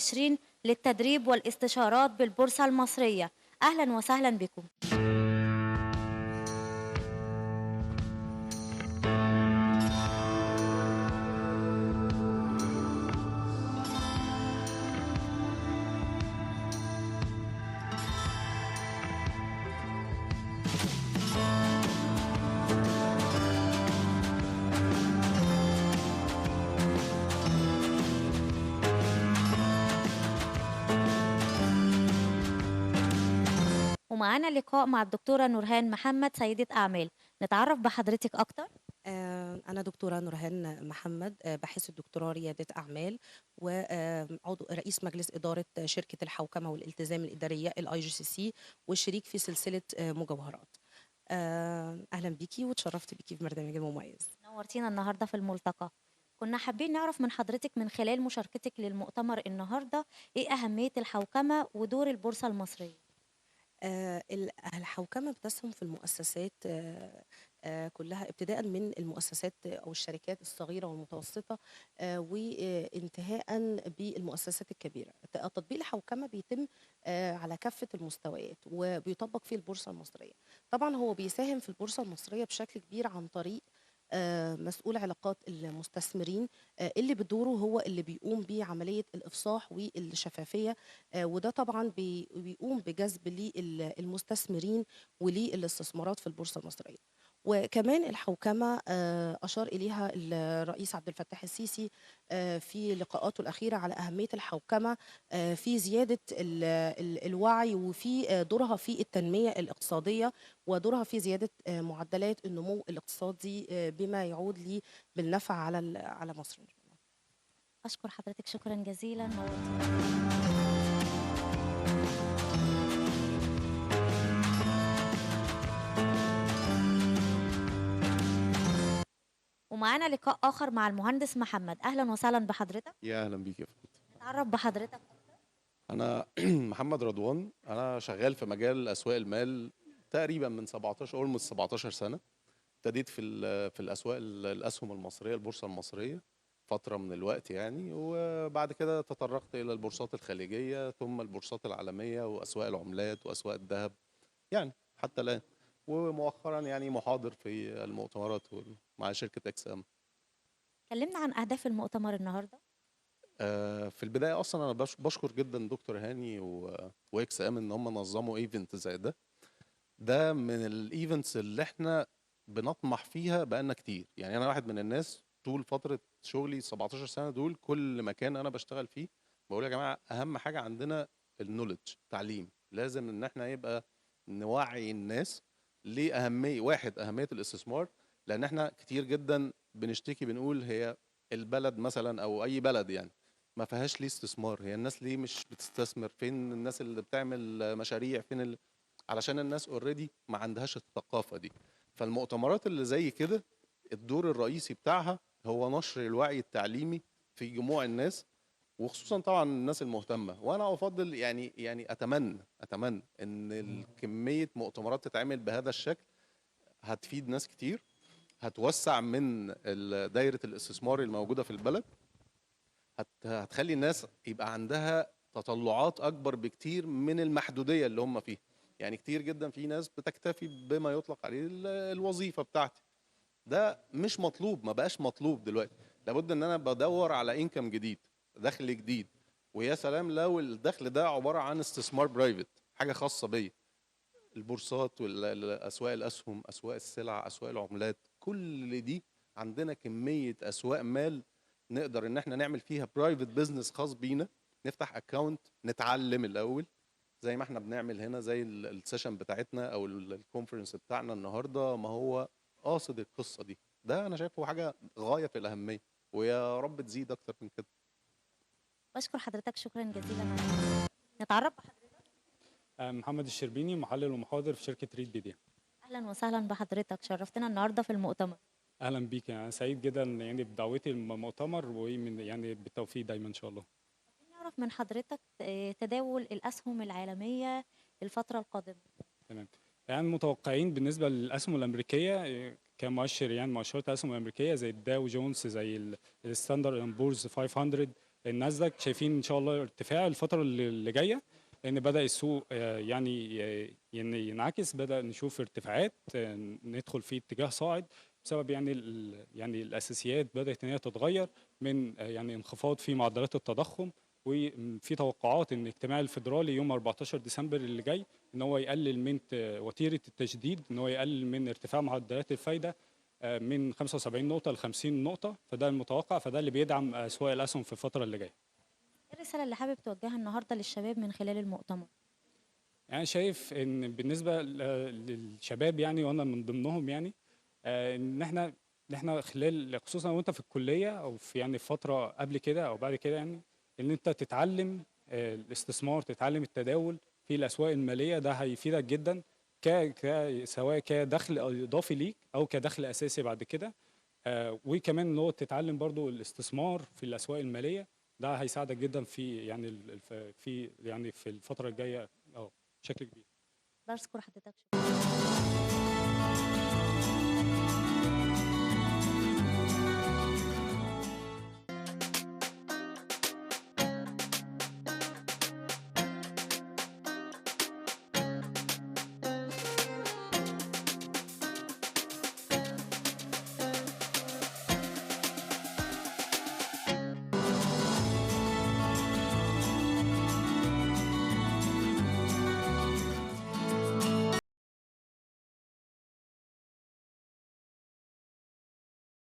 20 للتدريب والاستشارات بالبورصة المصرية. أهلا وسهلا بكم. ومعانا لقاء مع الدكتورة نورهان محمد سيدة أعمال. نتعرف بحضرتك أكتر. أنا دكتورة نورهان محمد، باحثة الدكتوراه ريادة أعمال، وعضو رئيس مجلس إدارة شركة الحوكمة والالتزام الإدارية الIGCC، والشريك في سلسلة مجوهرات. أهلا بيكي واتشرفت بيكي في برنامج المميز. نورتينا النهاردة في الملتقى. كنا حابين نعرف من حضرتك من خلال مشاركتك للمؤتمر النهاردة إيه أهمية الحوكمة ودور البورصة المصرية. الحوكمة بتسهم في المؤسسات كلها، ابتداء من المؤسسات أو الشركات الصغيرة والمتوسطة، وانتهاء بالمؤسسات الكبيرة. تطبيق الحوكمة بيتم على كافة المستويات، وبيطبق فيه البورصة المصرية. طبعا هو بيساهم في البورصة المصرية بشكل كبير عن طريق مسؤول علاقات المستثمرين، اللي بدوره هو اللي بيقوم بعملية الإفصاح والشفافية، وده طبعا بيقوم بجذب للمستثمرين وللاستثمارات في البورصة المصرية. وكمان الحوكمة أشار إليها الرئيس عبد الفتاح السيسي في لقاءاته الأخيرة على أهمية الحوكمة في زيادة الوعي، وفي دورها في التنمية الاقتصادية، ودورها في زيادة معدلات النمو الاقتصادي، بما يعود لي بالنفع على مصر إن شاء الله. أشكر حضرتك شكرا جزيلا، نورتينا. ومعانا لقاء آخر مع المهندس محمد. أهلا وسهلا بحضرتك. يا اهلا بيك يا فندم. نتعرف بحضرتك. انا محمد رضوان، انا شغال في مجال اسواق المال تقريبا من 17 اولموست 17 سنه. ابتديت في الاسواق الاسهم المصريه، البورصه المصريه فتره من الوقت يعني، وبعد كده تطرقت الى البورصات الخليجيه ثم البورصات العالميه واسواق العملات واسواق الذهب يعني حتى الان، ومؤخرا يعني محاضر في المؤتمرات مع شركه اكس ام. كلمنا عن أهداف المؤتمر النهاردة. في البدايه اصلا انا بشكر جدا دكتور هاني واكس ام ان هم نظموا ايفنت زي ده. ده من الايفنتس اللي احنا بنطمح فيها بقالنا كتير. يعني انا واحد من الناس طول فتره شغلي 17 سنه دول، كل مكان انا بشتغل فيه بقول يا جماعه اهم حاجه عندنا النولج، تعليم. لازم ان احنا يبقى نوعي الناس لاهميه، واحد اهميه الاستثمار. لان احنا كتير جدا بنشتكي بنقول هي البلد مثلا او اي بلد يعني ما فيهاش ليه استثمار، هي الناس ليه مش بتستثمر، فين الناس اللي بتعمل مشاريع، فين علشان الناس اوريدي ما عندهاش الثقافه دي. فالمؤتمرات اللي زي كده الدور الرئيسي بتاعها هو نشر الوعي التعليمي في جموع الناس، وخصوصا طبعا الناس المهتمه. وانا افضل يعني اتمنى ان كميه مؤتمرات تتعمل بهذا الشكل هتفيد ناس كتير، هتوسع من دايره الاستثمار الموجوده في البلد، هتخلي الناس يبقى عندها تطلعات اكبر بكتير من المحدوديه اللي هم فيها. يعني كتير جدا في ناس بتكتفي بما يطلق عليه الوظيفه بتاعتي. ده مش مطلوب، ما بقاش مطلوب دلوقتي. لابد ان انا بدور على انكم جديد، دخل جديد. ويا سلام لو الدخل ده عباره عن استثمار برايفت، حاجه خاصه بيا. البورصات والاسواق الاسهم، اسواق السلع، اسواق العملات، كل دي عندنا كميه اسواق مال نقدر ان احنا نعمل فيها برايفت بزنس خاص بينا. نفتح اكونت، نتعلم الاول زي ما احنا بنعمل هنا، زي السيشن بتاعتنا او الكونفرنس بتاعنا النهارده، ما هو قاصد القصه دي. ده انا شايفه حاجه غايه في الاهميه، ويا رب تزيد اكتر من كده. بشكر حضرتك شكرا جزيلا على المشاركة. نتعرف بحضرتك. محمد الشربيني، محلل ومحاضر في شركة ريد بيديا. أهلا وسهلا بحضرتك، شرفتنا النهاردة في المؤتمر. أهلا بيك، يعني أنا سعيد جدا يعني بدعوتي المؤتمر، ومن يعني بالتوفيق دايما إن شاء الله. نعرف من حضرتك تداول الأسهم العالمية الفترة القادمة. تمام. يعني متوقعين بالنسبة للأسهم الأمريكية، كمؤشر يعني مؤشرات الأسهم الأمريكية زي الداو جونز، زي الستاندرد اند بورز 500، الناسداك شايفين ان شاء الله ارتفاع الفتره اللي جايه، لان بدا السوق يعني ينعكس، بدا نشوف ارتفاعات، ندخل في اتجاه صاعد بسبب يعني يعني الاساسيات بدات ان هي تتغير من يعني انخفاض في معدلات التضخم، وفي توقعات ان الاجتماع الفيدرالي يوم 14 ديسمبر اللي جاي ان هو يقلل من وتيره التجديد، ان هو يقلل من ارتفاع معدلات الفايده من 75 نقطه ل 50 نقطه، فده المتوقع، فده اللي بيدعم اسواق الاسهم في الفتره اللي جايه. ايه الرساله اللي حابب توجهها النهارده للشباب من خلال المؤتمر؟ يعني شايف ان بالنسبه للشباب يعني، وانا من ضمنهم يعني، ان احنا خلال، خصوصا وانت في الكليه او في يعني في فتره قبل كده او بعد كده يعني، ان انت تتعلم الاستثمار، تتعلم التداول في الاسواق الماليه، ده هيفيدك جدا سواء كدخل اضافي ليك او كدخل اساسي بعد كده. وكمان ان هو تتعلم برضو الاستثمار في الاسواق الماليه، ده هيساعدك جدا في يعني في يعني في الفتره الجايه بشكل كبير. بشكر حضرتك.